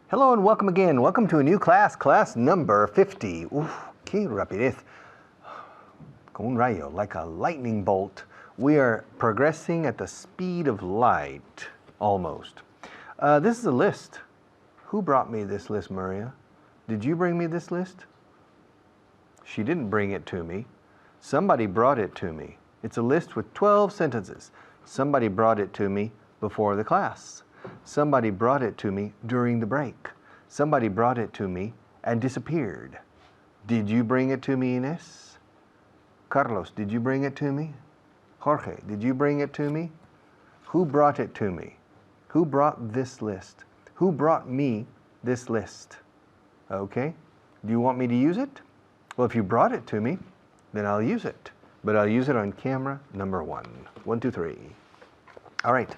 Hello and welcome again. Welcome to a new class, class number 50. Uf, qué rapidez. Como un rayo, like a lightning bolt. We are progressing at the speed of light, almost. This is a list. Who brought me this list, Maria? Did you bring me this list? She didn't bring it to me. Somebody brought it to me. It's a list with 12 sentences. Somebody brought it to me before the class. Somebody brought it to me during the break. Somebody brought it to me and disappeared. Did you bring it to me, Inés? Carlos, did you bring it to me? Jorge, did you bring it to me? Who brought it to me? Who brought this list? Who brought me this list? Okay, do you want me to use it? Well, if you brought it to me, then I'll use it. But I'll use it on camera number 1. 1, 2, 3. All right,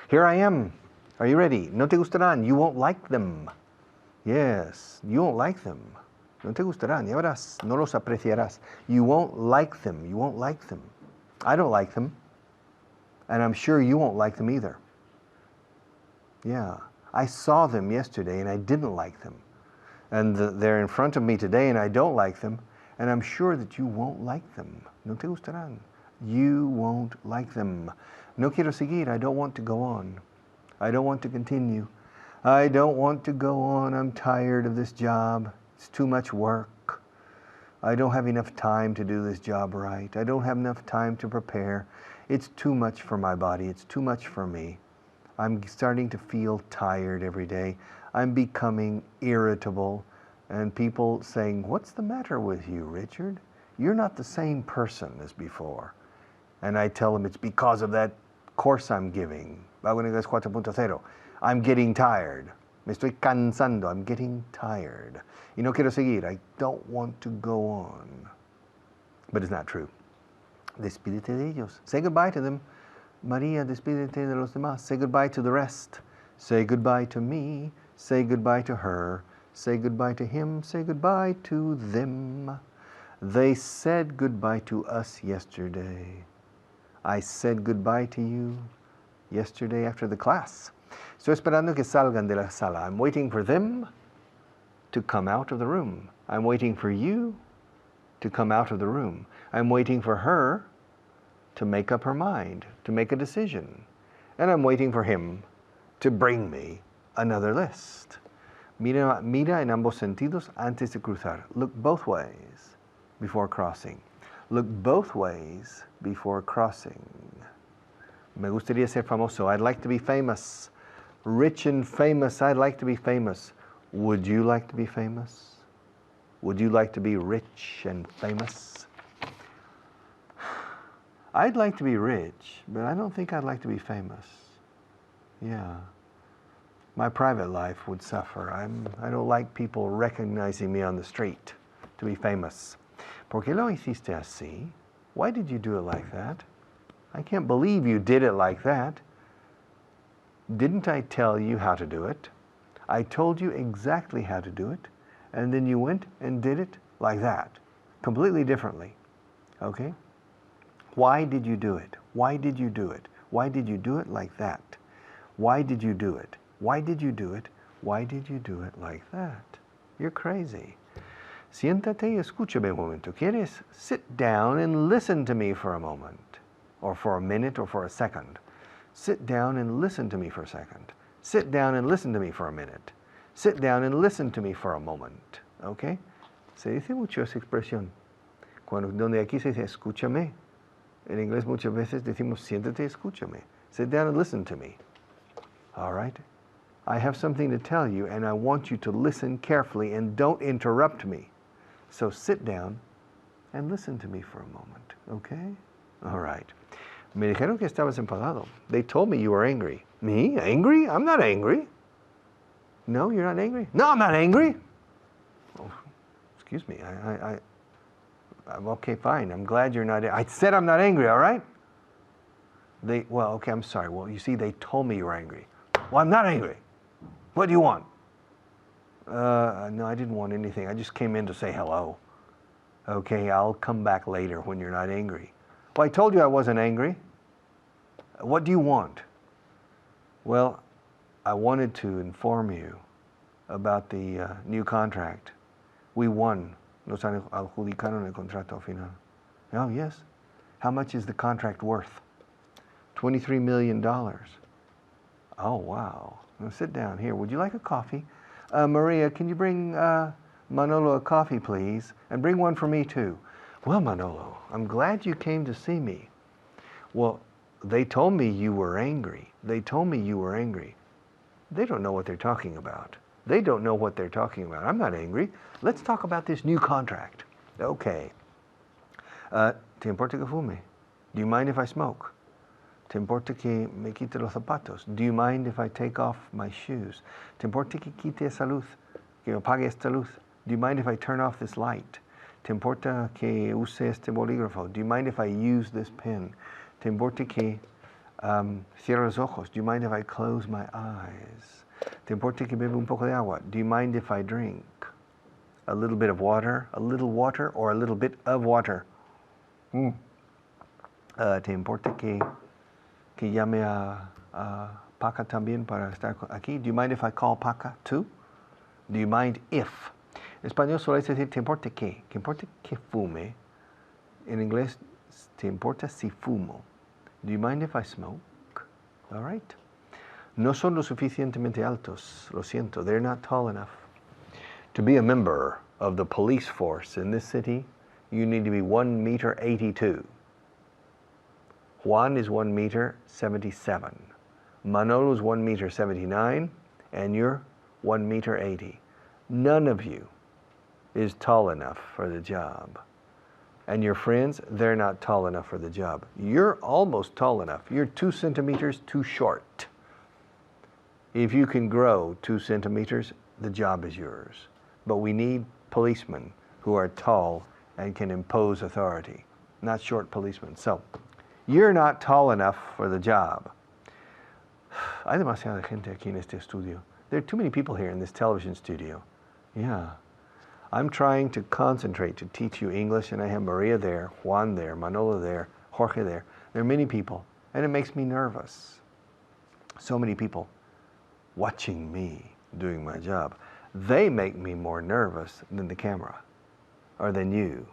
here I am. Are you ready? No te gustarán. You won't like them. Yes, you won't like them. No te gustarán. Ya verás. No los apreciarás. You won't like them. You won't like them. I don't like them. And I'm sure you won't like them either. Yeah. I saw them yesterday and I didn't like them. And they're in front of me today and I don't like them. And I'm sure that you won't like them. No te gustarán. You won't like them. No quiero seguir. I don't want to go on. I don't want to continue. I don't want to go on. I'm tired of this job. It's too much work. I don't have enough time to do this job right. I don't have enough time to prepare. It's too much for my body. It's too much for me. I'm starting to feel tired every day. I'm becoming irritable. And people saying, "What's the matter with you, Richard? You're not the same person as before." And I tell them it's because of that course I'm giving. Vaughan Inglés 4.0. I'm getting tired. Me estoy cansando. I'm getting tired. Y no quiero seguir. I don't want to go on. But it's not true. Despídete de ellos. Say goodbye to them. María, despídete de los demás. Say goodbye to the rest. Say goodbye to me. Say goodbye to her. Say goodbye to him. Say goodbye to them. They said goodbye to us yesterday. I said goodbye to you yesterday after the class. Estoy esperando que salgan de la sala. I'm waiting for them to come out of the room. I'm waiting for you to come out of the room. I'm waiting for her to make up her mind, to make a decision. And I'm waiting for him to bring me another list. Mira en ambos sentidos antes de cruzar. Look both ways before crossing. Look both ways before crossing. Me gustaría ser famoso. I'd like to be famous. Rich and famous. I'd like to be famous. Would you like to be famous? Would you like to be rich and famous? I'd like to be rich, but I don't think I'd like to be famous. Yeah. My private life would suffer. I don't like people recognizing me on the street to be famous. ¿Por qué lo hiciste así? Why did you do it like that? I can't believe you did it like that. Didn't I tell you how to do it? I told you exactly how to do it, and then you went and did it like that, completely differently. Okay? Why did you do it? Why did you do it? Why did you do it like that? Why did you do it? Why did you do it? Why did you do it like that? You're crazy. Siéntate y escúchame un momento. ¿Quieres? Sit down and listen to me for a moment, or for a minute, or for a second. Sit down and listen to me for a second. Sit down and listen to me for a minute. Sit down and listen to me for a moment. Okay? Se dice mucho esa expresión. Donde aquí se dice escúchame. En inglés muchas veces decimos siéntate y escúchame. Sit down and listen to me. All right? I have something to tell you and I want you to listen carefully and don't interrupt me. So sit down and listen to me for a moment. Okay? All right. Me dijeron que estabas enfadado. They told me you were angry. Me? Angry? I'm not angry. No, you're not angry? No, I'm not angry. Oh, excuse me. I'm okay, fine. I'm glad you're not. I said I'm not angry, all right? Well, okay, I'm sorry. Well, you see, they told me you were angry. Well, I'm not angry. What do you want? No, I didn't want anything. I just came in to say hello. Okay, I'll come back later when you're not angry. Well, I told you I wasn't angry. What do you want? Well, I wanted to inform you about the new contract. We won. Nos adjudicaron el contrato final. Oh, yes. How much is the contract worth? $23 million. Oh, wow. Now sit down here. Would you like a coffee? Maria, can you bring Manolo a coffee, please? And bring one for me, too. Well, Manolo, I'm glad you came to see me. Well, they told me you were angry. They told me you were angry. They don't know what they're talking about. They don't know what they're talking about. I'm not angry. Let's talk about this new contract. Okay. ¿Te importa que fume? Do you mind if I smoke? ¿Te importa que me quite los zapatos? Do you mind if I take off my shoes? ¿Te importa que quite esa luz? Que apague esta luz? Do you mind if I turn off this light? ¿Te importa que use este bolígrafo? Do you mind if I use this pen? ¿Te importa que cierre los ojos? Do you mind if I close my eyes? ¿Te importa que beba un poco de agua? Do you mind if I drink a little bit of water, a little water, or a little bit of water? ¿Te importa que llame a Paca también para estar aquí? Do you mind if I call Paca too? Do you mind if? En español suele decir ¿te importa qué? ¿Te importa que fume? En inglés, ¿te importa si fumo? Do you mind if I smoke? All right. No son lo suficientemente altos. Lo siento. They're not tall enough. To be a member of the police force in this city, you need to be 1 meter 82. Juan is 1 meter 77. Manolo is 1 meter 79, and you're 1 meter 80. None of you is tall enough for the job. And your friends, they're not tall enough for the job. You're almost tall enough. You're 2 centimeters too short. If you can grow 2 centimeters, the job is yours. But we need policemen who are tall and can impose authority, not short policemen. So, you're not tall enough for the job. Hay demasiada gente aquí en este estudio. There are too many people here in this television studio. Yeah. I'm trying to concentrate to teach you English, and I have Maria there, Juan there, Manolo there, Jorge there. There are many people, and it makes me nervous. So many people watching me doing my job. They make me more nervous than the camera, or than you.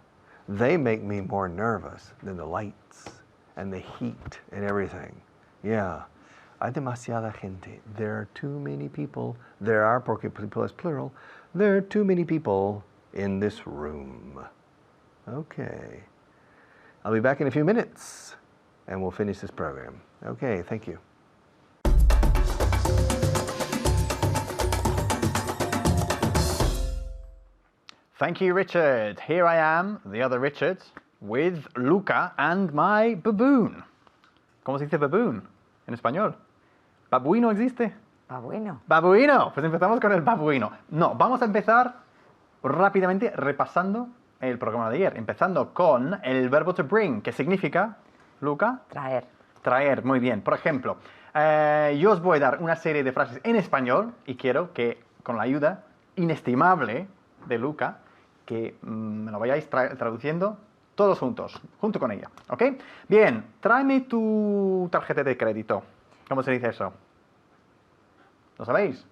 They make me more nervous than the lights and the heat and everything. Yeah. Hay demasiada gente. There are too many people. There are, porque people is plural, there are too many people in this room. Okay. I'll be back in a few minutes, and we'll finish this program. Okay, thank you. Thank you, Richard. Here I am, the other Richard, with Luca and my baboon. ¿Cómo se dice baboon en español? ¿Babuino existe? Babuino. Babuino. Pues empezamos con el babuino. No, vamos a empezar rápidamente repasando el programa de ayer, empezando con el verbo to bring, que significa, Luca? Traer. Traer, muy bien. Por ejemplo, yo os voy a dar una serie de frases en español y quiero que, con la ayuda inestimable de Luca, que me lo vayáis traduciendo todos juntos, junto con ella, ¿ok? Bien, tráeme tu tarjeta de crédito. ¿Cómo se dice eso? ¿Lo sabéis?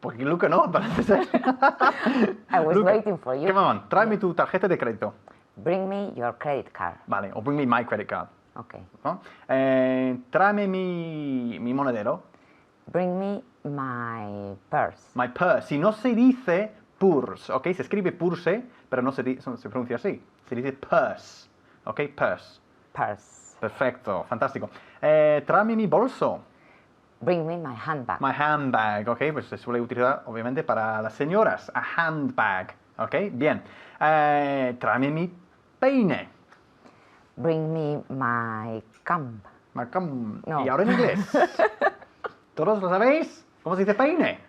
Porque Luca no, parece ser. I was Luca, waiting for you. Come on, tráeme tu tarjeta de crédito. Bring me your credit card. Vale, o bring me my credit card. Okay. ¿No? Tráeme mi monedero. Bring me my purse. My purse. Si no se dice purse, ¿ok? Se escribe purse, pero no se pronuncia así. Se dice purse, ¿ok? Purse. Purse. Perfecto, fantástico. Tráeme mi bolso. Bring me my handbag. My handbag, ¿ok? Pues se suele utilizar, obviamente, para las señoras. A handbag, ¿ok? Bien. Tráeme mi peine. Bring me my comb. My comb. No. Y ahora en inglés. ¿Todos lo sabéis? ¿Cómo se dice peine?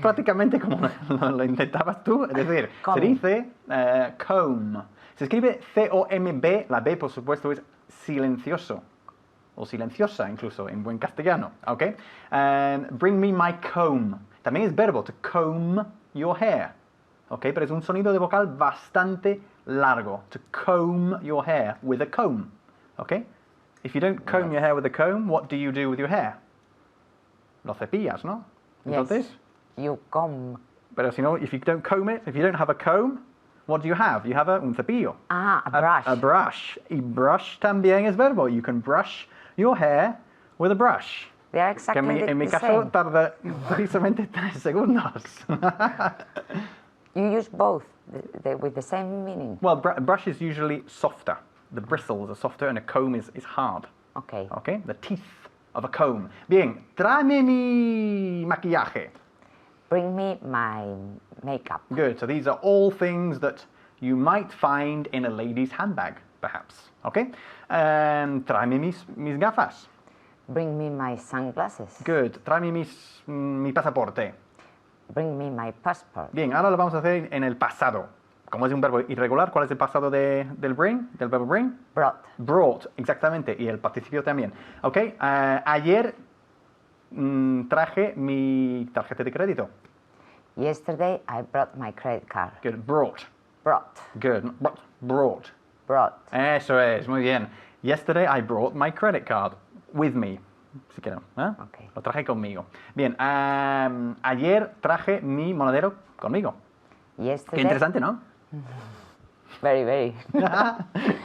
Prácticamente como lo intentabas tú. Es decir, comb. Se dice comb. Se escribe C-O-M-B. La B, por supuesto, es silencioso. O silenciosa, incluso, en buen castellano. ¿Ok? Bring me my comb. También es verbo, to comb your hair. ¿Ok? Pero es un sonido de vocal bastante largo. To comb your hair with a comb. ¿Ok? If you don't comb your hair with a comb, what do you do with your hair? Lo cepillas, ¿no? Entonces, you comb. Pero si no, if you don't comb it, if you don't have a comb, what do you have? You have un cepillo. Ah, a brush. A brush. Y brush también es verbo. You can brush your hair with a brush. They are Que exactly en mi the caso same. tarda precisamente 3 segundos. You use both with the same meaning. Well, brush is usually softer. The bristles are softer and a comb is hard. Okay. Okay? The teeth of a comb. Bien, tráeme mi maquillaje. Bring me my makeup. Good. So these are all things that you might find in a lady's handbag, perhaps. Okay? Tráeme mis gafas. Bring me my sunglasses. Good. Tráeme mi pasaporte. Bring me my passport. Bien, ahora lo vamos a hacer en el pasado. Como es un verbo irregular, ¿cuál es el pasado del bring? Del verbo bring? Brought. Brought, exactamente. Y el participio también. Ok. Ayer traje mi tarjeta de crédito. Yesterday I brought my credit card. Good. Brought. Brought. Good. Brought. Brought. Eso es, muy bien. Yesterday I brought my credit card with me. Si quiero. Okay. Lo traje conmigo. Bien. Ayer traje mi monedero conmigo. Qué Yesterday. interesante, ¿no? Very, very.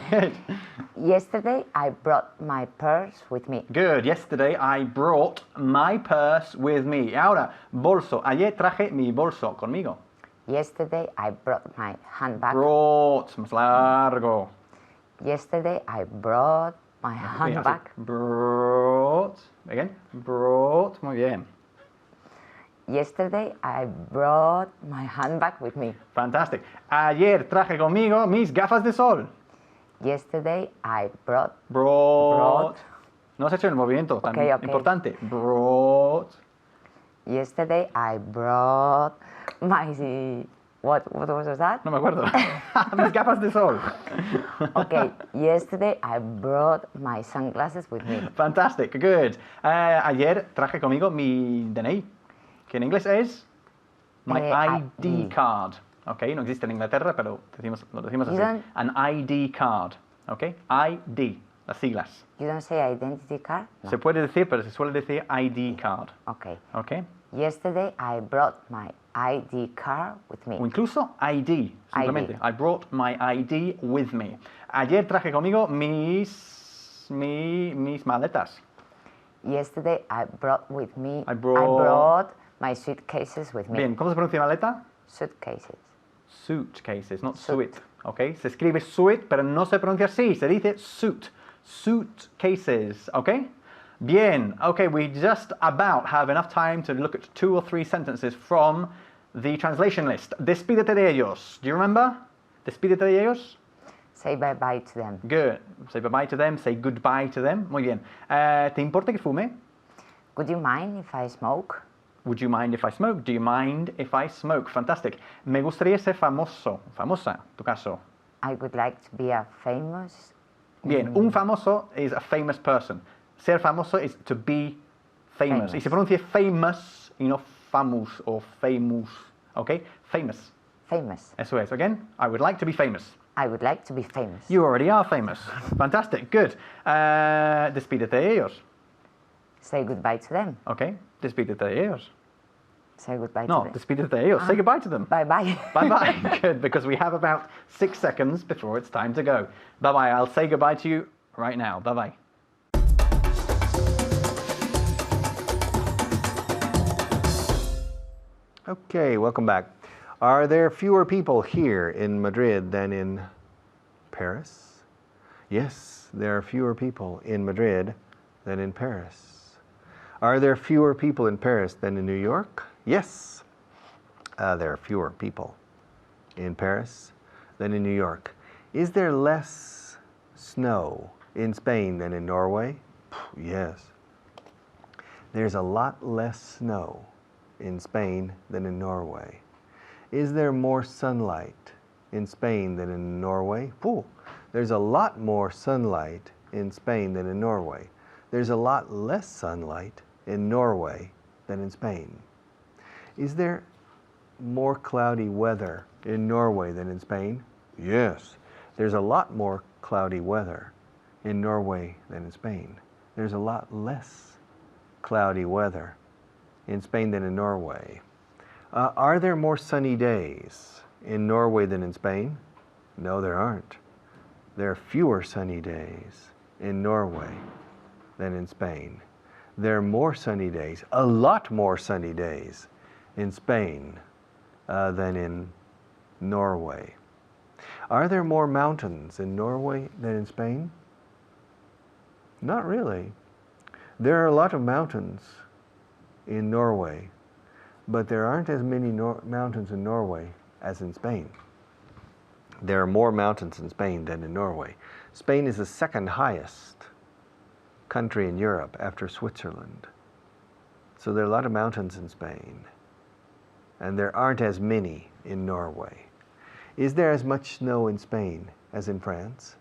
Good. Yesterday I brought my purse with me. Good. Yesterday I brought my purse with me. Y ahora, bolso. Ayer traje mi bolso conmigo. Yesterday I brought my handbag. Brought. Más largo. Yesterday I brought my handbag. Brought. Again. Brought. Muy bien. Yesterday I brought my handbag with me. Fantastic. Ayer traje conmigo mis gafas de sol. Yesterday I brought. Brought. No has hecho el movimiento tan Okay, okay. importante. Brought. Yesterday I brought my. What was that? No me acuerdo. Mis gafas de sol. Okay. Yesterday I brought my sunglasses with me. Fantastic. Good. Ayer traje conmigo mi DNI, que en inglés es my ID ID. card. Okay, no existe en Inglaterra, pero lo decimos You así. don't- An ID card. Okay, ID, las siglas. You don't say identity card? No. Se puede decir, pero se suele decir ID card. Okay. Okay. Yesterday I brought my ID card with me. O incluso ID, simplemente. I brought my ID with me. Ayer traje conmigo mis maletas. Yesterday I brought with me. I brought- brought my suitcases with me. Bien, ¿cómo se pronuncia maleta? Suitcases. Suitcases, not Suit. suit. ¿Ok? Se escribe suit, pero no se pronuncia así. Se dice suit. Suitcases. ¿Ok? Bien. Okay, we just about have enough time to look at 2 or 3 sentences from the translation list. Despídete de ellos. Do you remember? Despídete de ellos. Say bye bye to them. Good. Say bye-bye to them. Say goodbye to them. Muy bien. ¿Te importa que fume? Would you mind if I smoke? Would you mind if I smoke? Do you mind if I smoke? Fantastic. Me gustaría ser famoso. Famosa, tu caso. I would like to be a famous. Bien, un famoso is a famous person. Ser famoso is to be famous. Famous. Y se pronuncia famous y no famous o famous. ¿Ok? Famous. Famous. Eso es. Again, I would like to be famous. I would like to be famous. You already are famous. Fantastic. Good. Despídete de ellos. Say goodbye to them. ¿Ok? Despídete de ellos. Say goodbye No, to them. despídete de ellos. Say goodbye to them. Bye bye. Bye-bye. Good, because we have about 6 seconds before it's time to go. Bye-bye. I'll say goodbye to you right now. Bye-bye. Okay, welcome back. Are there fewer people here in Madrid than in Paris? Yes, there are fewer people in Madrid than in Paris. Are there fewer people in Paris than in New York? Yes, there are fewer people in Paris than in New York. Is there less snow in Spain than in Norway? Yes. There's a lot less snow in Spain than in Norway. Is there more sunlight in Spain than in Norway? There's a lot more sunlight in Spain than in Norway. There's a lot less sunlight in Norway than in Spain. Is there more cloudy weather in Norway than in Spain? Yes. There's a lot more cloudy weather in Norway than in Spain. There's a lot less cloudy weather in Spain than in Norway. Are there more sunny days in Norway than in Spain? No, there aren't. There are fewer sunny days in Norway than in Spain. There are more sunny days, a lot more sunny days in Spain than in Norway. Are there more mountains in Norway than in Spain? Not really. There are a lot of mountains in Norway, but there aren't as many mountains in Norway as in Spain. There are more mountains in Spain than in Norway. Spain is the second highest country in Europe after Switzerland. So there are a lot of mountains in Spain, and there aren't as many in Norway. Is there as much snow in Spain as in France?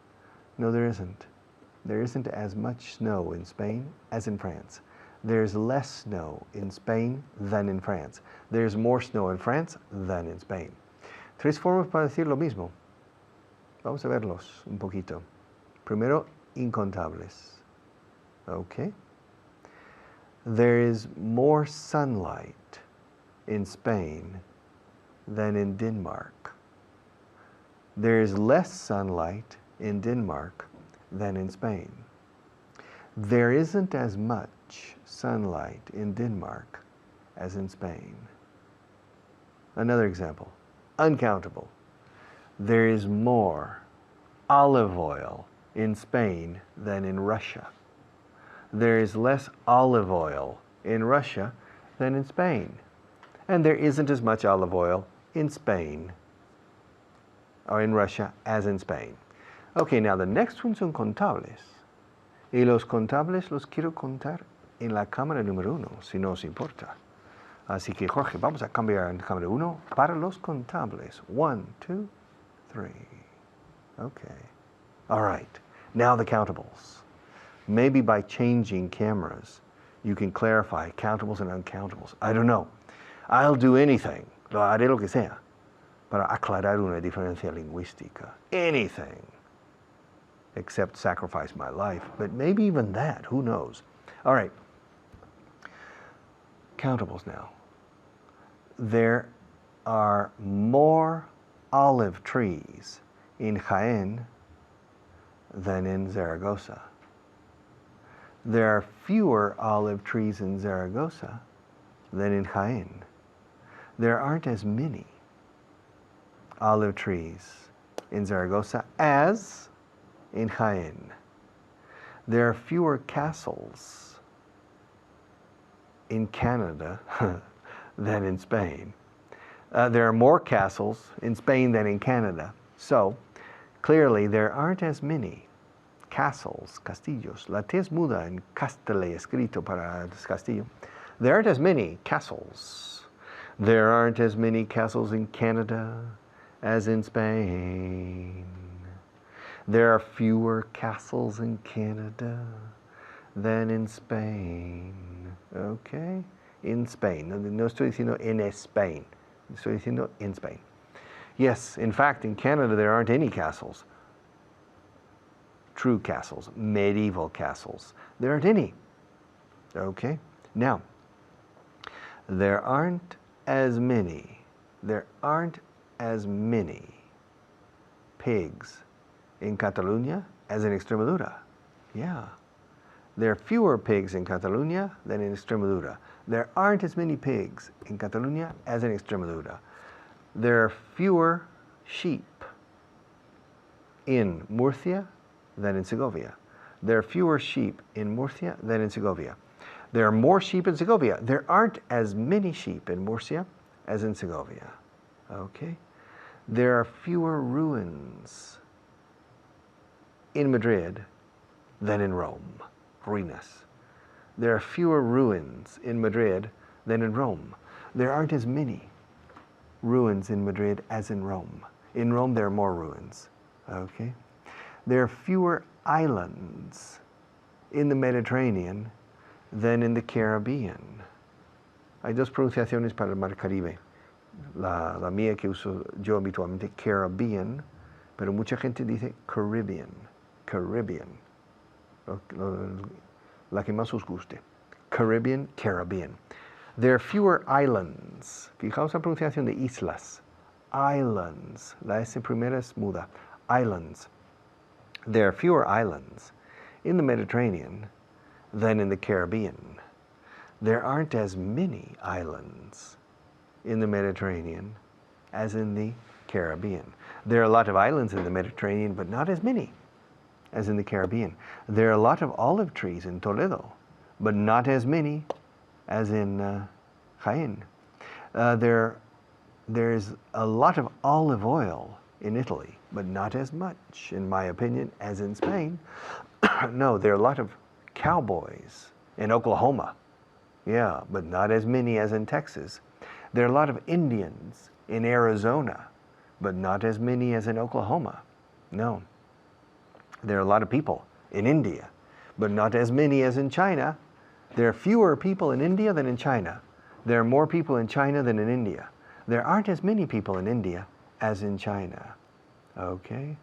No, there isn't. There isn't as much snow in Spain as in France. There's less snow in Spain than in France. There's more snow in France than in Spain. Tres formas para decir lo mismo. Vamos a verlos un poquito. Primero, incontables. Okay. There is more sunlight in Spain than in Denmark. There is less sunlight in Denmark than in Spain. There isn't as much sunlight in Denmark as in Spain. Another example, uncountable. There is more olive oil in Spain than in Russia. There is less olive oil in Russia than in Spain. And there isn't as much olive oil in Spain or in Russia as in Spain. Okay, now the next one son contables. Y los contables los quiero contar en la cámara número 1, si no os importa. Así que, Jorge, vamos a cambiar en cámara 1 para los contables. 1, 2, 3. Okay. All right. Now the countables. Maybe by changing cameras, you can clarify countables and uncountables. I don't know. I'll do anything. Haré lo que sea para aclarar una diferencia lingüística. Anything. Except sacrifice my life. But maybe even that. Who knows? All right. Countables now. There are more olive trees in Jaén than in Zaragoza. There are fewer olive trees in Zaragoza than in Jaén. There aren't as many olive trees in Zaragoza as in Jaén. There are fewer castles in Canada than in Spain. There are more castles in Spain than in Canada. So, clearly, there aren't as many castles, castillos. La T es muda en castele, escrito para castillo. There aren't as many castles. There aren't as many castles in Canada as in Spain. There are fewer castles in Canada than in Spain. Okay? In Spain. No estoy diciendo en Spain. Estoy diciendo in Spain. Yes, in fact, in Canada there aren't any castles. True castles, medieval castles. There aren't any. Okay? Now, there aren't as many pigs in Catalunya as in Extremadura. Yeah. There are fewer pigs in Catalunya than in Extremadura. There aren't as many pigs in Catalunya as in Extremadura. There are fewer sheep in Murcia than in Segovia. There are fewer sheep in Murcia than in Segovia. There are more sheep in Segovia. There aren't as many sheep in Murcia as in Segovia. Okay? There are fewer ruins in Madrid than in Rome. Ruinas. There are fewer ruins in Madrid than in Rome. There aren't as many ruins in Madrid as in Rome. In Rome there are more ruins. Okay? There are fewer islands in the Mediterranean than in the Caribbean. Hay dos pronunciaciones para el Mar Caribe. La mía que uso yo habitualmente, Caribbean, pero mucha gente dice Caribbean. Caribbean. La que más os guste. Caribbean, Caribbean. There are fewer islands. Fijaos la pronunciación de islas. Islands. La S primera es muda. Islands. There are fewer islands in the Mediterranean than in the Caribbean. There aren't as many islands in the Mediterranean as in the Caribbean. There are a lot of islands in the Mediterranean, but not as many as in the Caribbean. There are a lot of olive trees in Toledo, but not as many as in Jaén. There's a lot of olive oil in Italy, but not as much, in my opinion, as in Spain. No, there are a lot of cowboys in Oklahoma. Yeah, but not as many as in Texas. There are a lot of Indians in Arizona, but not as many as in Oklahoma. No. There are a lot of people in India, but not as many as in China. There are fewer people in India than in China. There are more people in China than in India. There aren't as many people in India as in China. Okay?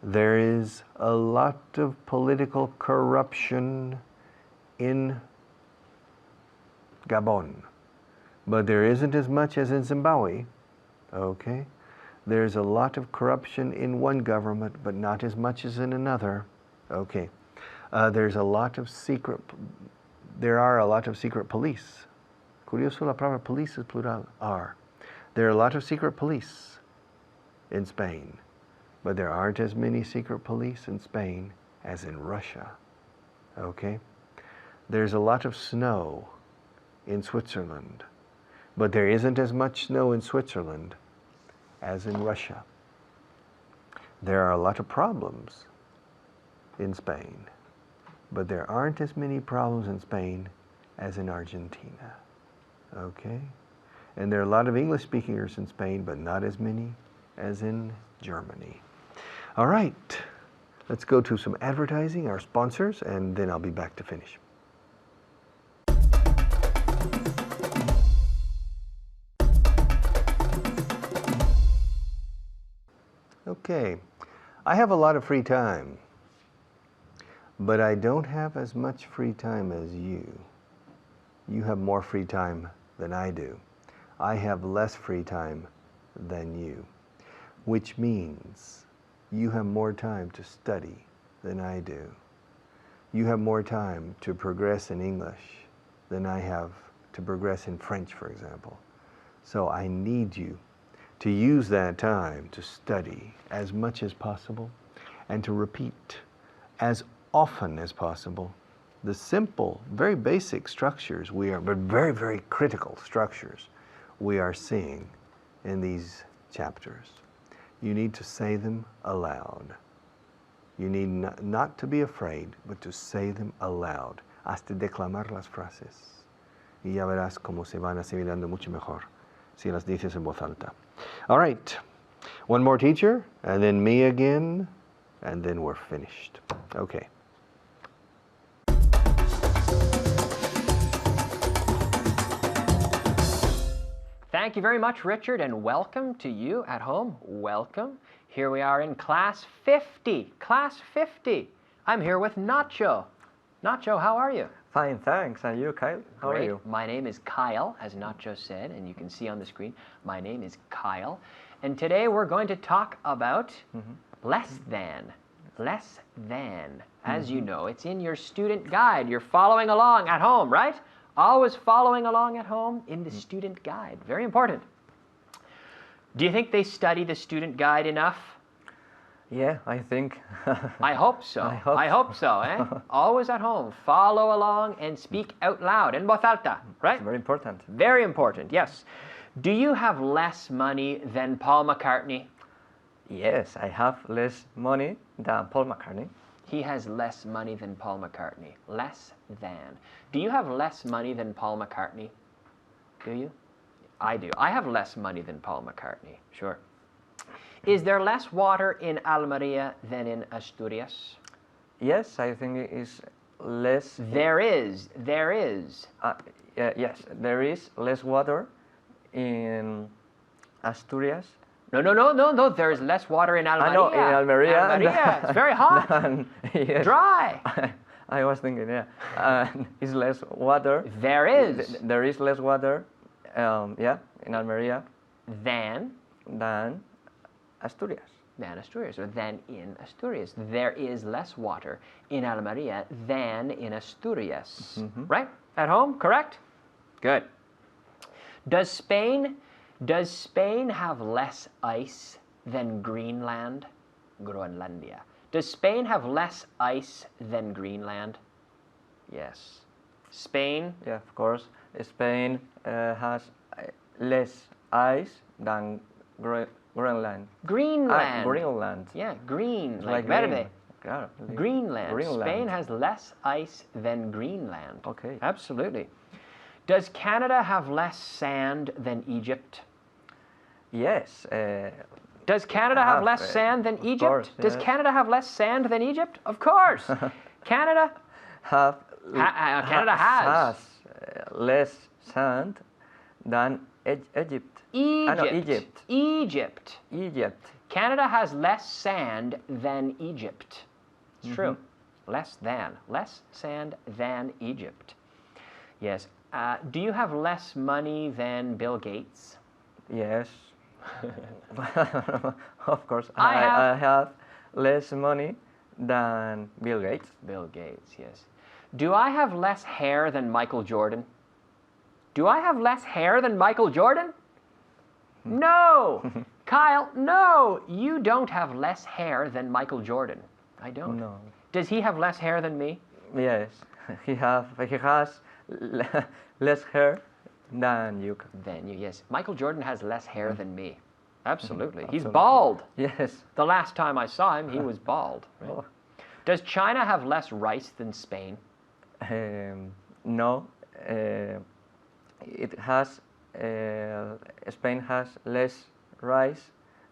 There is a lot of political corruption in Gabon, but there isn't as much as in Zimbabwe. Okay? There's a lot of corruption in one government, but not as much as in another. Okay. There are a lot of secret police. Curioso, la palabra police es plural, are. There are a lot of secret police in Spain, but there aren't as many secret police in Spain as in Russia. Okay? There's a lot of snow in Switzerland, but there isn't as much snow in Switzerland as in Russia. There are a lot of problems in Spain, but there aren't as many problems in Spain as in Argentina. Okay? And there are a lot of English speakers in Spain, but not as many as in Germany. All right, let's go to some advertising, our sponsors, and then I'll be back to finish. Okay, I have a lot of free time, but I don't have as much free time as you. You have more free time than I do. I have less free time than you, which means you have more time to study than I do. You have more time to progress in English than I have to progress in French, for example. So I need you to use that time to study as much as possible and to repeat as often as possible the simple, very basic structures but very, very critical structures we are seeing in these chapters. You need to say them aloud. You need not to be afraid, but to say them aloud. Hasta declamar las frases. Y ya verás cómo se van asimilando mucho mejor si las dices en voz alta. All right, one more teacher, and then me again, and then we're finished. Okay. Thank you very much, Richard, and welcome to you at home. Welcome. Here we are in class 50. Class 50. I'm here with Nacho. Nacho, how are you? Fine, thanks. And you, Kyle? How Great. are you? My name is Kyle, as Nacho said, and you can see on the screen, my name is Kyle. And today we're going to talk about less than. Less than. As you know, it's in your student guide. You're following along at home, right? Always following along at home in the student guide. Very important. Do you think they study the student guide enough? Yeah, I think. I hope so. I hope so, eh? Always at home. Follow along and speak out loud en voz alta, right? It's very important. Very important, yes. Do you have less money than Paul McCartney? Yes, I have less money than Paul McCartney. He has less money than Paul McCartney. Less than. Do you have less money than Paul McCartney? Do you? I do. I have less money than Paul McCartney, sure. Is there less water in Almeria than in Asturias? Yes, I think it is less. There is. There is. Yes, there is less water in Asturias. No. There is less water in Almeria. I know, in Almeria. Almeria, it's very hot. Yes. Dry. I was thinking, yeah. Is less water. There is. There is less water, yeah, in Almeria Than than Asturias. Asturias, or than in Asturias. There is less water in Almeria than in Asturias. Right? At home? Correct? Good. Does Spain have less ice than Greenland? Groenlandia. Does Spain have less ice than Greenland? Yes. Spain? Yeah, of course. Spain has less ice than Greenland. Greenland. Greenland. Yeah, green, It's like green. verde. Claro, Greenland. Greenland. Spain has less ice than Greenland. Okay. Absolutely. Does Canada have less sand than Egypt? Yes. Does Canada have less sand than Egypt? course, Does yes. Canada have less sand than Egypt? Of course. Canada Canada has. Less sand than Egypt. Egypt. Egypt. Egypt. Canada has less sand than Egypt. It's true. Less sand than Egypt. Yes. Do you have less money than Bill Gates? Yes. Of course. I have less money than Bill Gates. Bill Gates, yes. Do I have less hair than Michael Jordan? Do I have less hair than Michael Jordan? No! Kyle, no! You don't have less hair than Michael Jordan. I don't. No. Does he have less hair than me? Yes. He has less hair than you. Then you, yes. Michael Jordan has less hair than me. Absolutely. He's Absolutely. bald. Yes. The last time I saw him, he was bald. Right? Oh. Does China have less rice than Spain? No. It has. Spain has less rice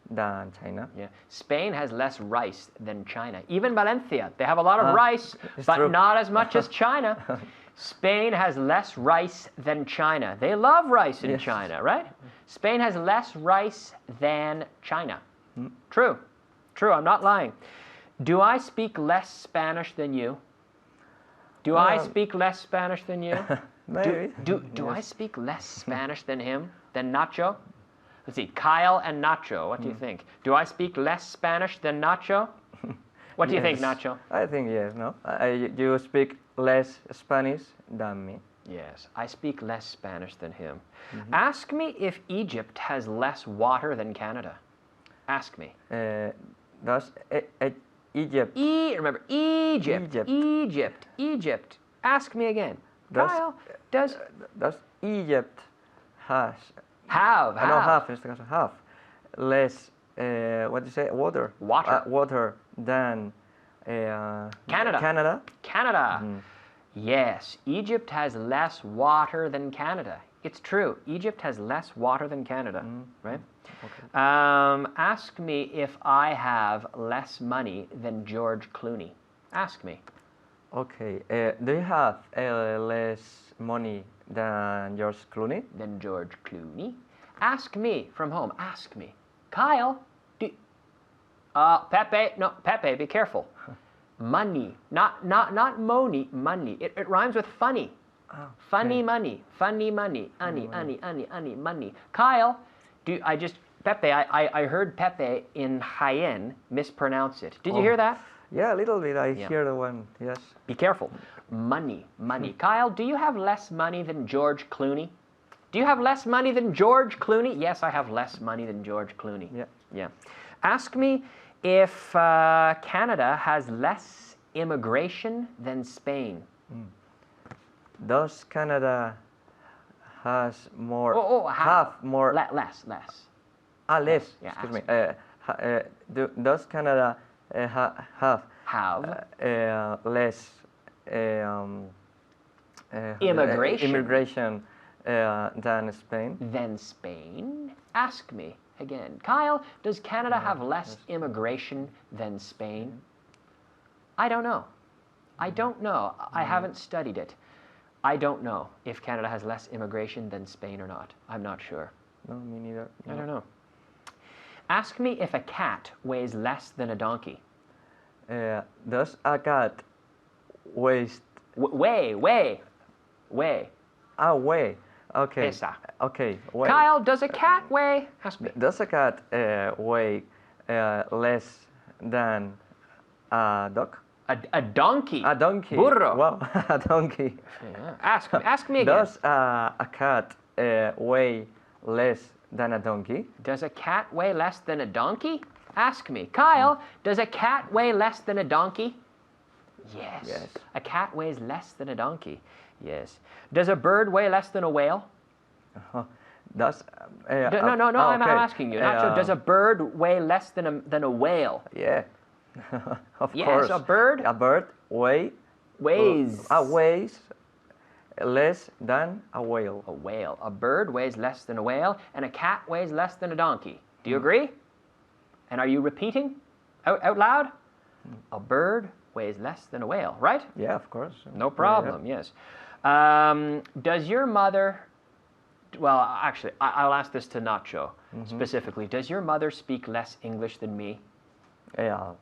than China. Yeah. Spain has less rice than China. Even Valencia, they have a lot of rice, it's but true. not as much as China. Spain has less rice than China. They love rice in Yes. China, right? Spain has less rice than China. True. True, I'm not lying. Do I speak less Spanish than you? Do I speak less Spanish than you? Maybe. Do Yes. I speak less Spanish than him? Than Nacho? Let's see, Kyle and Nacho, what do you think? Do I speak less Spanish than Nacho? What do you think, Yes. Nacho? I think yes. No. You speak less Spanish than me. Yes, I speak less Spanish than him. Ask me if Egypt has less water than Canada. Ask me. Does Egypt? Remember, Egypt. Egypt. Egypt. Egypt. Ask me again. Does- Kyle, does Does Egypt have? have No, have. En este caso, have less. What do you say? Water. Water. Water than Canada. Canada. Canada. Yes, Egypt has less water than Canada. It's true. Egypt has less water than Canada, right? Okay. Ask me if I have less money than George Clooney. Ask me. Okay. Do you have less money than George Clooney? Than George Clooney. Ask me from home. Ask me. Kyle, Pepe, no, Pepe, be careful. Money, not money, money. It rhymes with funny. Funny money, funny money, money. Kyle, Pepe, I heard Pepe in Jaén mispronounce it. Did you hear that? Yeah, a little bit. I hear the one. Yes. Be careful. Money, money. Kyle, do you have less money than George Clooney? Do you have less money than George Clooney? Yes, I have less money than George Clooney. Yeah. Yeah. Ask me if Canada has less immigration than Spain. Does Canada has more? Have Have more? less. Less. Yeah, Excuse me. Does Canada have Have less Immigration. than Spain? than Spain? Ask me again. Kyle, does Canada have less immigration than Spain? I don't know. I don't know. I haven't studied it. I don't know if Canada has less immigration than Spain or not. I'm not sure. No, me neither. I don't know. Ask me if a cat weighs less than a donkey. Does a cat waste. Weigh. Ah, weigh. Okay. Esa. Okay. Weigh. Kyle, does a cat weigh? Ask me. Does a cat weigh less than a dog? A donkey. A donkey. Burro. Wow, a donkey. Yeah. Ask me again. Does a cat weigh less than a donkey? Does a cat weigh less than a donkey? Ask me. Kyle, does a cat weigh less than a donkey? Yes. Yes. A cat weighs less than a donkey. Yes. Does a bird weigh less than a whale? Does No, I'm asking you. Nacho, does a bird weigh less than a whale? Yeah. Of Yes, course. a bird weighs weighs less than a whale. A whale. A bird weighs less than a whale, and a cat weighs less than a donkey. Do you agree? And are you repeating out loud? A bird weighs less than a whale, right? Yeah, of course. No problem, yes. Does your mother, well, actually, I'll ask this to Nacho specifically. Does your mother speak less English than me?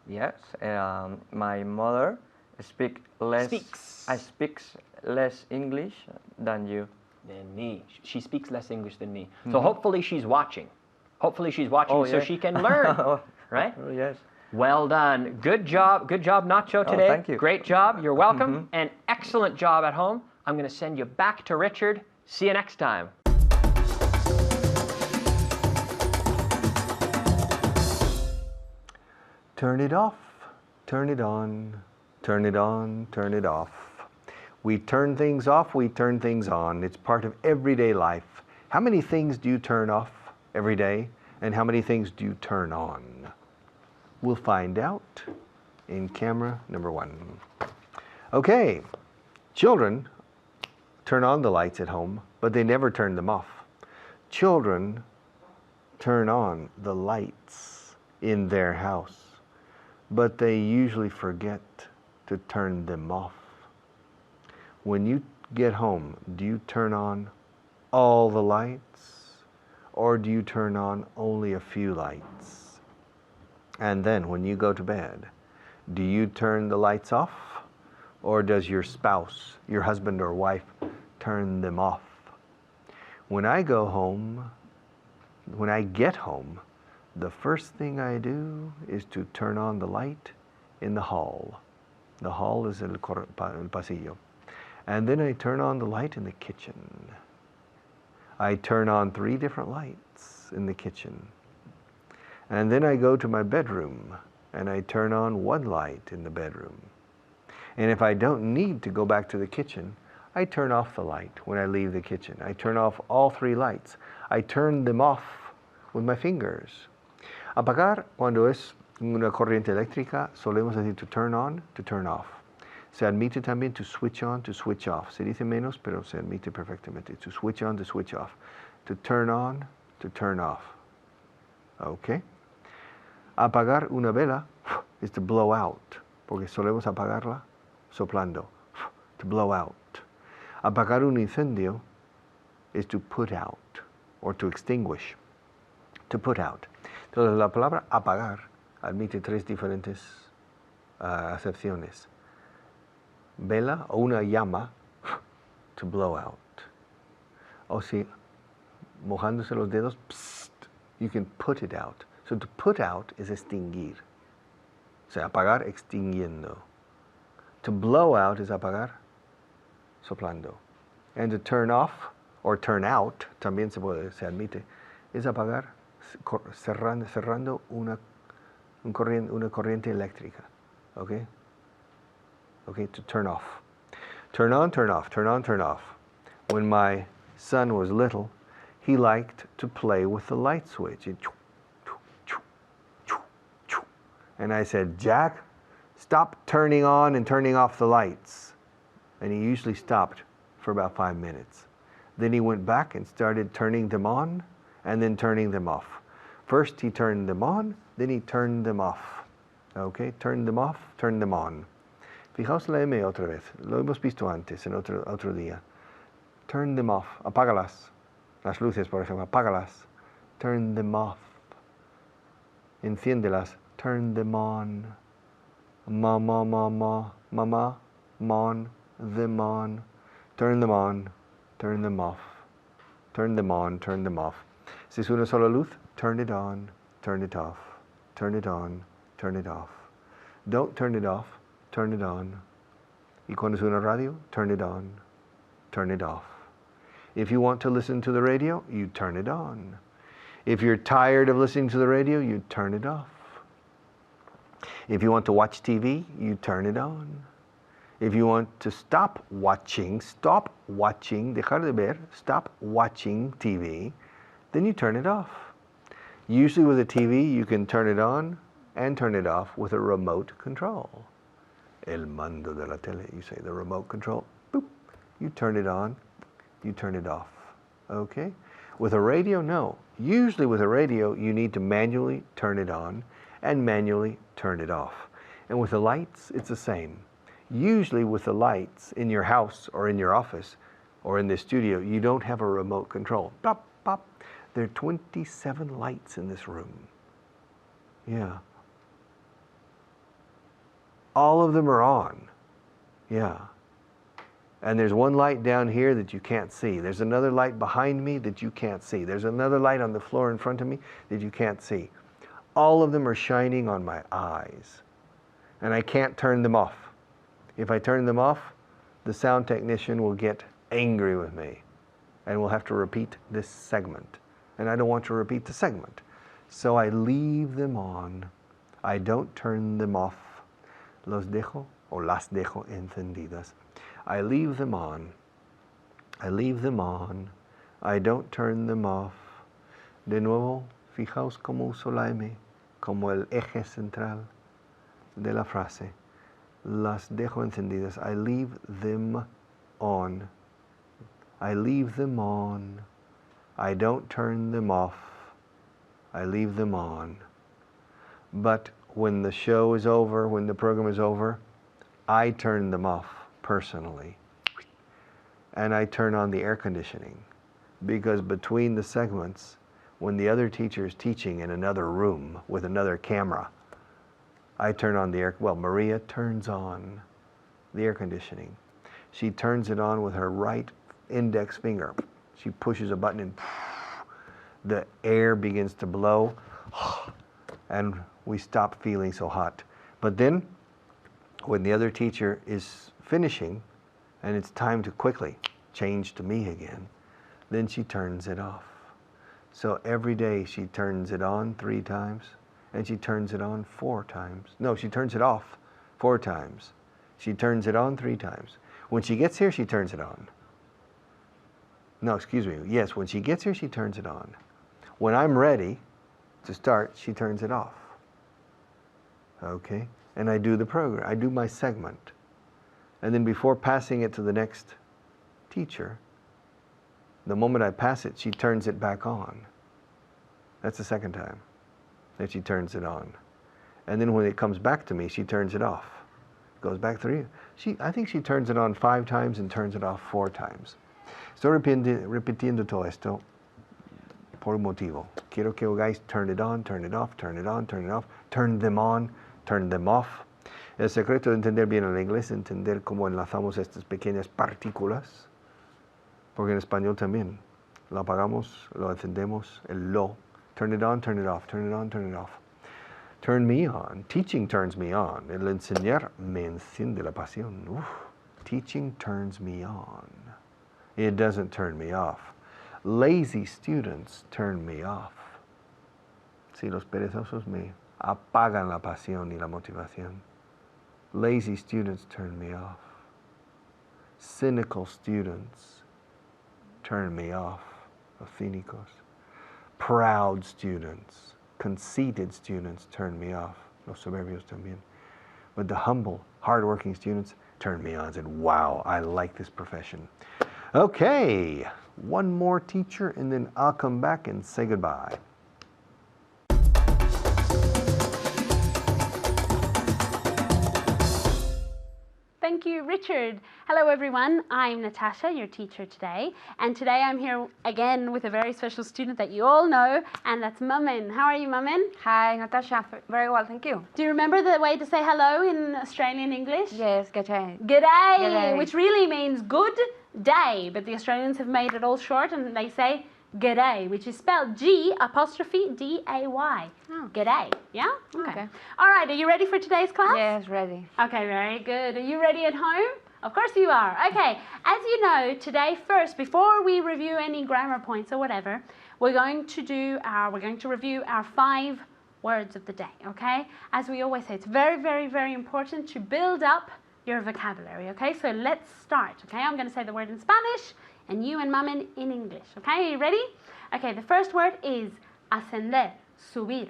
Yes. My mother speaks less English than you. Than me. She speaks less English than me. So hopefully she's watching. Hopefully she's watching Oh, so yeah. she can learn, right? Oh, yes. Well done. Good job, Nacho, today. thank you. Great job. You're welcome. And excellent job at home. I'm going to send you back to Richard. See you next time. Turn it off, turn it on, turn it on, turn it off. We turn things off, we turn things on. It's part of everyday life. How many things do you turn off every day? And how many things do you turn on? We'll find out in camera number 1. Okay, children turn on the lights at home, but they never turn them off. Children turn on the lights in their house, but they usually forget to turn them off. When you get home, do you turn on all the lights, or do you turn on only a few lights? And then when you go to bed, do you turn the lights off, or does your spouse, your husband or wife, turn them off? When I get home, the first thing I do is to turn on the light in the hall. The hall is el pasillo. And then I turn on the light in the kitchen. I turn on 3 different lights in the kitchen. And then I go to my bedroom and I turn on 1 light in the bedroom. And if I don't need to go back to the kitchen, I turn off the light when I leave the kitchen. I turn off all 3 lights. I turn them off with my fingers. Apagar, cuando es una corriente eléctrica, solemos decir to turn on, to turn off. Se admite también to switch on, to switch off. Se dice menos, pero se admite perfectamente. To switch on, to switch off. To turn on, to turn off. Okay? Apagar una vela is to blow out, porque solemos apagarla soplando. To blow out. Apagar un incendio is to put out, or to extinguish. To put out. Entonces, la palabra apagar admite 3 diferentes acepciones. Vela o una llama, to blow out. O si, mojándose los dedos, psst, you can put it out. So to put out is extinguir. O sea, apagar extinguiendo. To blow out is apagar soplando. And to turn off, or turn out, también se admite, es apagar cerrando una corriente eléctrica. Okay? Okay, to turn off. Turn on, turn off, turn on, turn off. When my son was little, he liked to play with the light switch. And I said, Jack, stop turning on and turning off the lights. And he usually stopped for about 5 minutes. Then he went back and started turning them on and then turning them off. First he turned them on, then he turned them off. Okay, turn them off, turn them on. Fijaos la M otra vez, lo hemos visto antes en otro día. Turn them off, apágalas. Las luces, por ejemplo, apágalas. Turn them off. Enciéndelas, turn them on. Mamá, on, them on, turn them on, turn them off, turn them on, turn them off. Si es una sola luz, turn it on, turn it off, turn it on, turn it off. Don't turn it off, turn it on. Y cuando es una radio, turn it on, turn it off. If you want to listen to the radio, you turn it on. If you're tired of listening to the radio, you turn it off. If you want to watch TV, you turn it on. If you want to stop watching, dejar de ver, stop watching TV, then you turn it off. Usually with a TV, you can turn it on and turn it off with a remote control. El mando de la tele, you say the remote control, boop, you turn it on, you turn it off, okay? With a radio, no. Usually with a radio, you need to manually turn it on and manually turn it off. And with the lights, it's the same. Usually with the lights in your house or in your office or in the studio, you don't have a remote control. Pop, pop. There are 27 lights in this room. Yeah. All of them are on. Yeah. And there's one light down here that you can't see. There's another light behind me that you can't see. There's another light on the floor in front of me that you can't see. All of them are shining on my eyes. And I can't turn them off. If I turn them off, the sound technician will get angry with me and we'll have to repeat this segment. And I don't want to repeat the segment. So I leave them on. I don't turn them off. Los dejo o las dejo encendidas. I leave them on. I leave them on. I don't turn them off. De nuevo, fijaos cómo uso la M como el eje central de la frase. Las dejo encendidas. I leave them on. I leave them on. I don't turn them off. I leave them on. But when the show is over, when the program is over, I turn them off personally. And I turn on the air conditioning. Because between the segments, when the other teacher is teaching in another room with another camera, I turn on the air, well, Maria turns on the air conditioning. She turns it on with her right index finger. She pushes a button and the air begins to blow and we stop feeling so hot. But then, when the other teacher is finishing and it's time to quickly change to me again, then she turns it off. So every day she turns it on 3 times and she turns it on 4 times. No, she turns it off 4 times. She turns it on 3 times. When she gets here, she turns it on. No, excuse me. Yes, when she gets here, she turns it on. When I'm ready to start, she turns it off. Okay? And I do the program. I do my segment. And then before passing it to the next teacher, the moment I pass it, she turns it back on. That's the second time that she turns it on. And then when it comes back to me, she turns it off. Goes back 3. I think she turns it on 5 times and turns it off 4 times. Estoy repitiendo todo esto por un motivo. Quiero que you guys turn it on, turn it off, turn it on, turn it off, turn them on, turn them off. El secreto de entender bien el inglés es entender cómo enlazamos estas pequeñas partículas, porque en español también lo apagamos, lo encendemos, el lo. Turn it on, turn it off, turn it on, turn it off. Turn me on. Teaching turns me on. El enseñar me enciende la pasión. Uf. Teaching turns me on. It doesn't turn me off. Lazy students turn me off. Si los perezosos me apagan la pasión y la motivación. Lazy students turn me off. Cynical students turn me off. Los cínicos. Proud students, conceited students turn me off. Los soberbios también. But the humble, hardworking students turn me on and said, wow, I like this profession. Okay, one more teacher and then I'll come back and say goodbye. Thank you, Richard. Hello everyone, I'm Natasha, your teacher today, and today I'm here again with a very special student that you all know, and that's Mummin. How are you, Mummin? Hi, Natasha. Very well, thank you. Do you remember the way to say hello in Australian English? Yes, g'day. G'day, G'day. which really means good day, but the Australians have made it all short and they say g'day, which is spelled G''D''A'. Oh. G'day, yeah? Okay. All right, are you ready for today's class? Yes, ready. Okay, very good. Are you ready at home? Of course you are. Okay, as you know, today first, before we review any grammar points or whatever, we're going to review our 5 words of the day, okay? As we always say, it's very, very, very important to build up your vocabulary, okay? So let's start, okay? I'm going to say the word in Spanish and you and Mummin in English, okay? Are you ready? Okay, the first word is ascender, subir.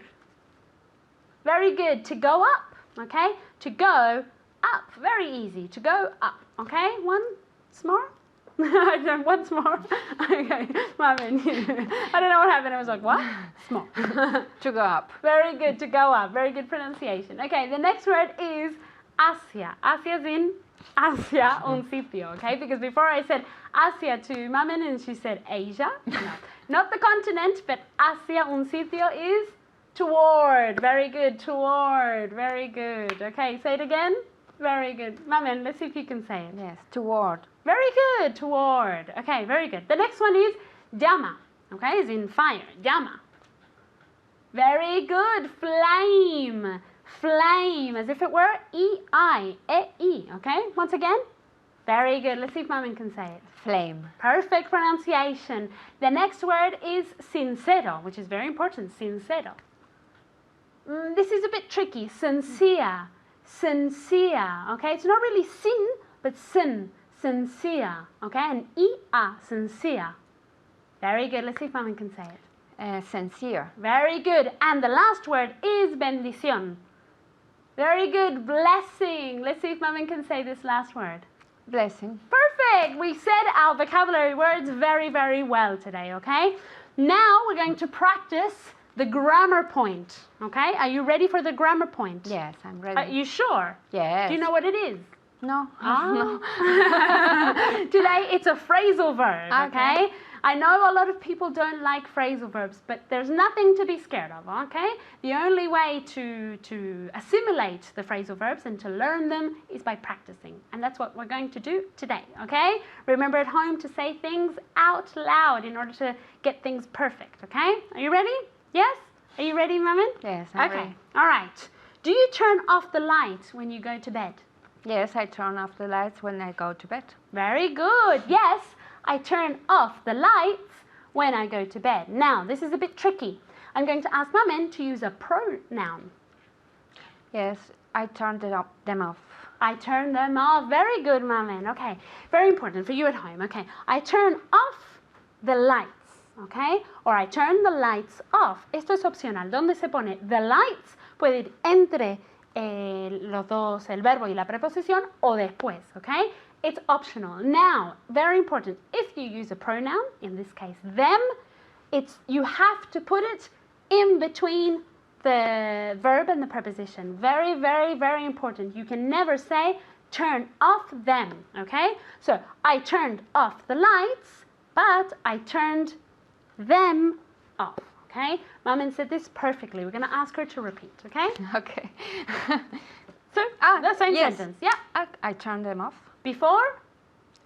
Very good. To go up, okay? To go up. Very easy. To go up, okay? Once more. Once more. Okay, Mummin. I don't know what happened. I was like, what? Small. To go up. Very good. To go up. Very good pronunciation. Okay, the next word is Asia. Asia's in Asia, un sitio, okay? Because before I said Asia to Mummin and she said Asia. No, not the continent, but Asia, un sitio is toward. Very good. Toward. Very good. Okay, say it again. Very good. Mummin, let's see if you can say it. Yes, toward. Very good. Toward. Okay, very good. The next one is llama. Okay, is in fire. Llama. Very good. Flame. Flame, as if it were E-I-E-E. Okay, once again. Very good. Let's see if Mummin can say it. Flame. Perfect pronunciation. The next word is sincero, which is very important. Sincero. This is a bit tricky. Sincere. Sincere. Okay, it's not really sin, but sin. Sincere. Okay, and E-A. Sincere. Very good. Let's see if Mummin can say it. Sincere. Very good. And the last word is bendición. Very good. Blessing. Let's see if Mummin can say this last word. Blessing. Perfect. We said our vocabulary words very, very well today, okay? Now we're going to practice the grammar point, okay? Are you ready for the grammar point? Yes, I'm ready. Are you sure? Yes. Do you know what it is? No. No. Today it's a phrasal verb, okay? I know a lot of people don't like phrasal verbs, but there's nothing to be scared of, okay? The only way to assimilate the phrasal verbs and to learn them is by practicing. And that's what we're going to do today, okay? Remember at home to say things out loud in order to get things perfect, okay? Are you ready? Yes? Are you ready, Mummin? Yes, I'm okay. ready. All right. Do you turn off the light when you go to bed? Yes, I turn off the lights when I go to bed. Very good. Yes, I turn off the lights when I go to bed. Now, this is a bit tricky. I'm going to ask Mummin to use a pronoun. Yes, I turn them off. I turn them off. Very good, Mummin. Okay, very important for you at home. Okay, I turn off the lights. Okay, or I turn the lights off. Esto es opcional. ¿Dónde se pone the lights? Puede ir entre los dos, el verbo y la preposición, o después. Okay. It's optional. Now, very important, if you use a pronoun, in this case them, you have to put it in between the verb and the preposition. Very, very, very important. You can never say turn off them, okay? So, I turned off the lights, but I turned them off, okay? Mummin said this perfectly. We're going to ask her to repeat, okay? Okay. So, the same yes. sentence, yeah. I turn them off. Before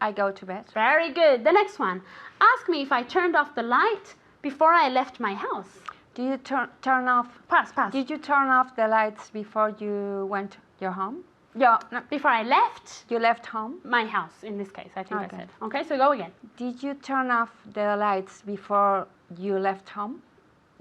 I go to bed. Very good. The next one. Ask me if I turned off the light before I left my house. Do you turn off? Pass. Did you turn off the lights before you went your home? Yeah, no, before I left You left home? my house, in this case, I think I Okay. said. Okay, so go again. Did you turn off the lights before you left home?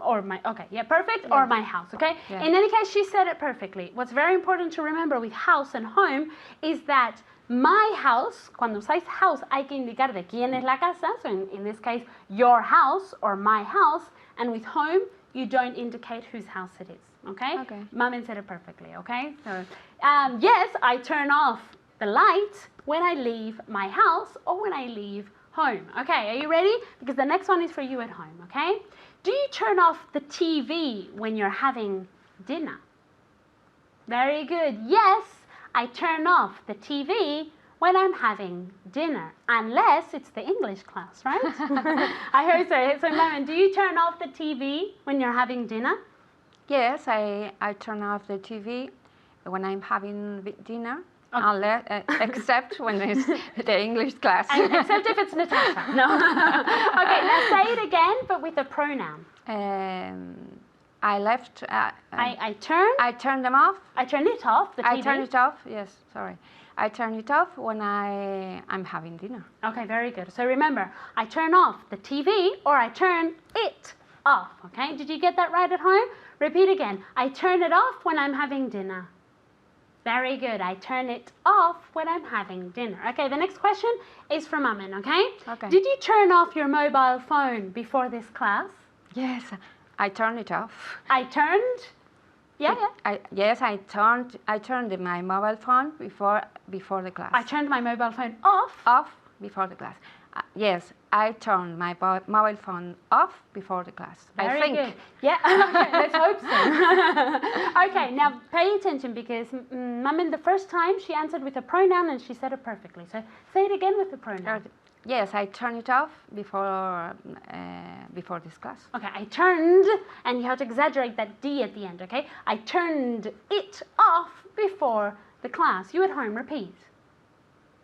Okay, yeah, perfect, or my house, okay? Yeah. In any case, she said it perfectly. What's very important to remember with house and home is that my house, cuando usáis house, hay que indicar de quién es la casa, so in this case, your house or my house, and with home, you don't indicate whose house it is, okay? Okay. Mummin said it perfectly, okay? So, yes, I turn off the light when I leave my house or when I leave home. Okay, are you ready? Because the next one is for you at home, okay? Do you turn off the TV when you're having dinner? Very good. Yes, I turn off the TV when I'm having dinner, unless it's the English class, right? I hope so. So, Maman, do you turn off the TV when you're having dinner? Yes, I turn off the TV when I'm having dinner, Okay. unless, except when it's the English class. Except if it's Natasha. No. Okay, now say it again, but with a pronoun. I left. I turn. I turn them off. I turn it off. The TV. I turn it off. Yes, sorry. I turn it off when I'm having dinner. Okay, very good. So remember, I turn off the TV or I turn it off. Okay, did you get that right at home? Repeat again. I turn it off when I'm having dinner. Very good. I turn it off when I'm having dinner. Okay, the next question is from Amin, okay? Okay. Did you turn off your mobile phone before this class? Yes, I turned it off. I turned? Yeah. Yes, I turned my mobile phone before the class. I turned my mobile phone off. Off before the class. Yes, I turned my mobile phone off before the class. Very I think. good. Yeah, okay, let's hope so. Okay, now pay attention because Mamin, the first time she answered with a pronoun and she said it perfectly. So say it again with the pronoun. Yes, I turned it off before this class. Okay, I turned, and you have to exaggerate that D at the end, okay? I turned it off before the class. You at home, repeat.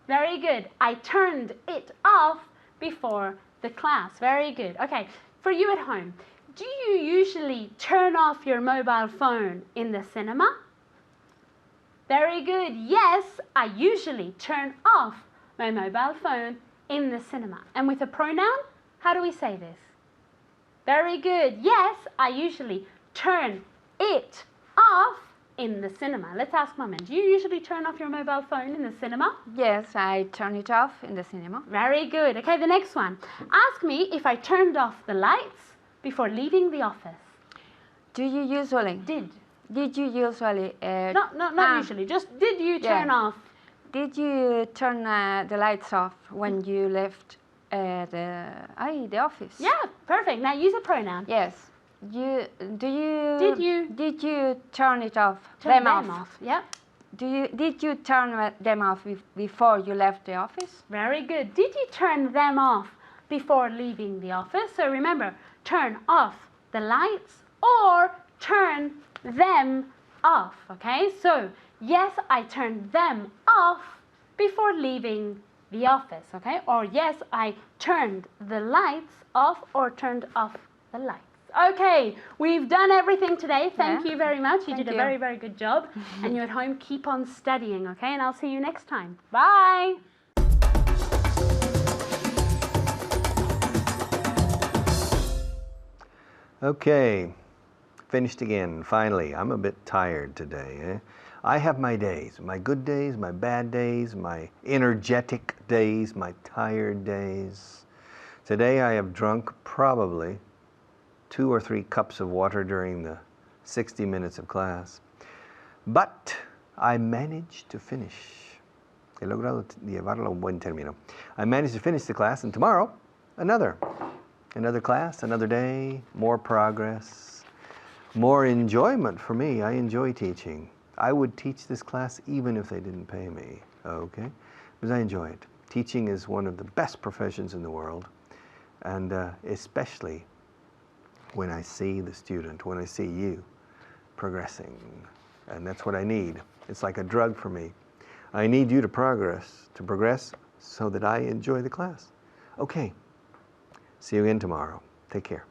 Very good. I turned it off before the class. Very good. Okay, for you at home, do you usually turn off your mobile phone in the cinema? Very good. Yes, I usually turn off my mobile phone in the cinema. And with a pronoun, how do we say this? Very good. Yes, I usually turn it off in the cinema. Let's ask Maman, do you usually turn off your mobile phone in the cinema? Yes, I turn it off in the cinema. Very good. Okay, the next one. Ask me if I turned off the lights before leaving the office. Do you usually? Did you usually? Not usually. Just did you turn off? Did you turn the lights off when you left the office? Yeah, perfect. Now use a pronoun. Yes. Did you turn it off? Turn them off. Yeah. Did you turn them off before you left the office? Very good. Did you turn them off before leaving the office? So remember, turn off the lights or turn them off. Okay. So yes, I turned them off before leaving the office. Okay. Or yes, I turned the lights off or turned off the lights. Okay, we've done everything today. Thank you very much. You did a very, very good job. And you at home, keep on studying, okay? And I'll see you next time. Bye. Okay, finished again, finally. I'm a bit tired today. I have my days, my good days, my bad days, my energetic days, my tired days. Today I have drunk probably 2 or 3 cups of water during the 60 minutes of class. But I managed to finish. He logrado llevarlo a un buen término. I managed to finish the class, and tomorrow, another class, another day, more progress, more enjoyment for me. I enjoy teaching. I would teach this class even if they didn't pay me, okay? Because I enjoy it. Teaching is one of the best professions in the world, and especially when I see the student, when I see you progressing. And that's what I need. It's like a drug for me. I need you to progress so that I enjoy the class. Okay, see you again tomorrow. Take care.